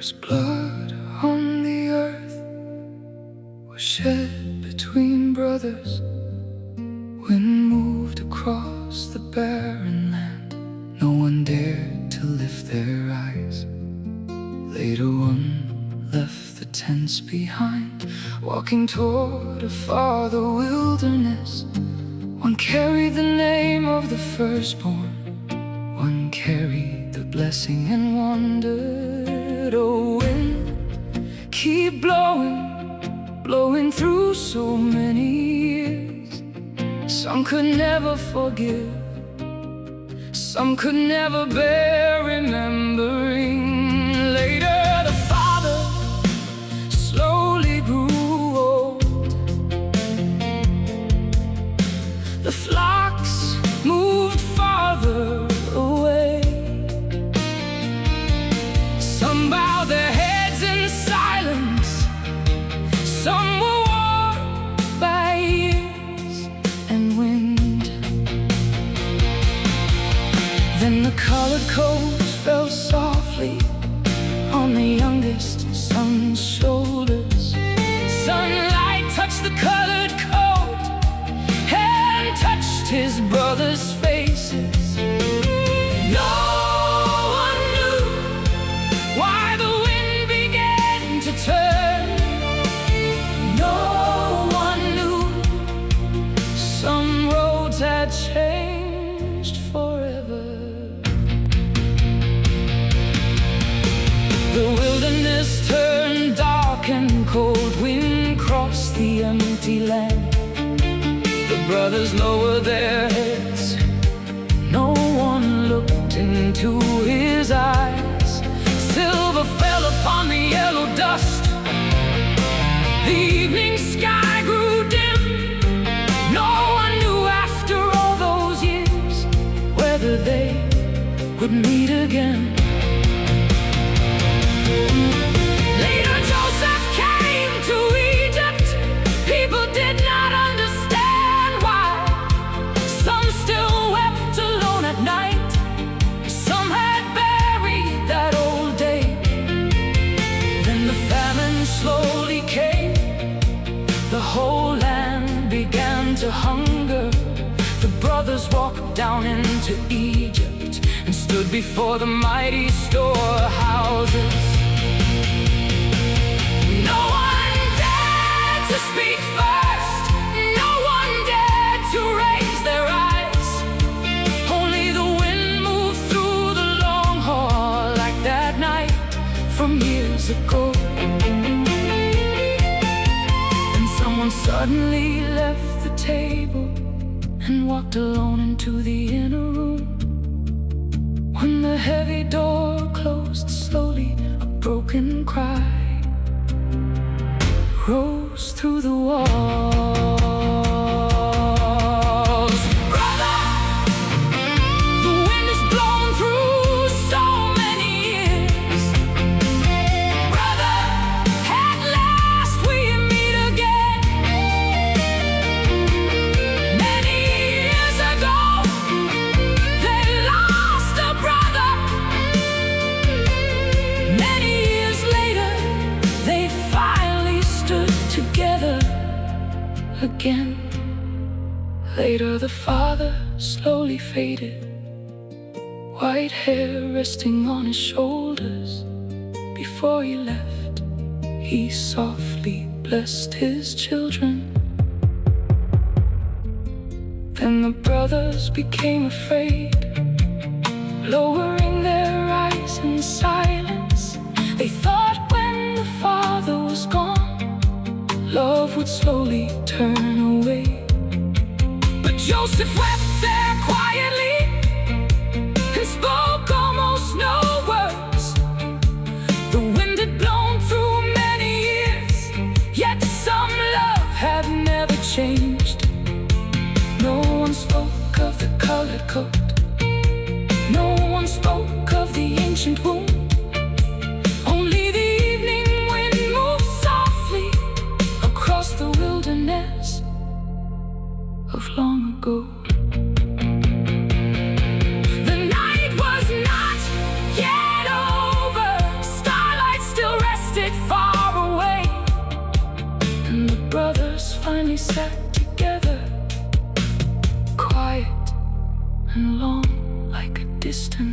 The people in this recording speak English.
First blood on the earth was shed between brothers when moved across the barren land. No one dared to lift their eyes. Later one left the tents behind, walking toward a farther wilderness. One carried the name of the firstborn, one carried the blessing and wandered. Oh, wind, keep blowing, blowing through so many years. Some could never forgive, some could never bear remembering. Later the father slowly grew old. The flocks moved farther away. Some bowed their heads in silence, some were worn by years and wind. Then the colored coats fell softly on the youngest son's shoulders. Sunlight touched the colored coat and touched his brothers' faces. No one knew why the wind began to turn. No one knew some roads had changed forever. The wilderness turned dark and cold. Wind crossed the empty land. The brothers lowered their heads. No one looked into his eyes. Silver fell upon the yellow dust. The evening sky grew dim. No one knew after all those years whether they would meet again. Later Joseph came to Egypt. People did not understand why. Some still wept alone at night. Some had buried that old day. Then the famine slowly came. The whole land began to hunger. The brothers walked down into Egypt and stood before the mighty storehouses. No one dared to speak first. No one dared to raise their eyes. Only the wind moved through the long hall like that night from years ago. Then someone suddenly left the table and walked alone into the inner room. When the heavy door closed slowly, a broken cry rose through the walls. Brother, the wind has blown through so many years. Brother, at last we meet again. Many years ago, they lost a brother. Many years later, they finally stood together again. Later the father slowly faded, white hair resting on his shoulders. Before he left, he softly blessed his children. Then the brothers became afraid, lowering their eyes in silence. They thought when the father was gone, love would slowly turn away. But Joseph wept there quietly and spoke almost no words. The wind had blown through many years, yet some love had never changed. No one spoke of the colored coat. No one spoke of the ancient wound. Only the evening wind moved softly across the wilderness of long ago. The night was not yet over. Starlight still and long, like a distant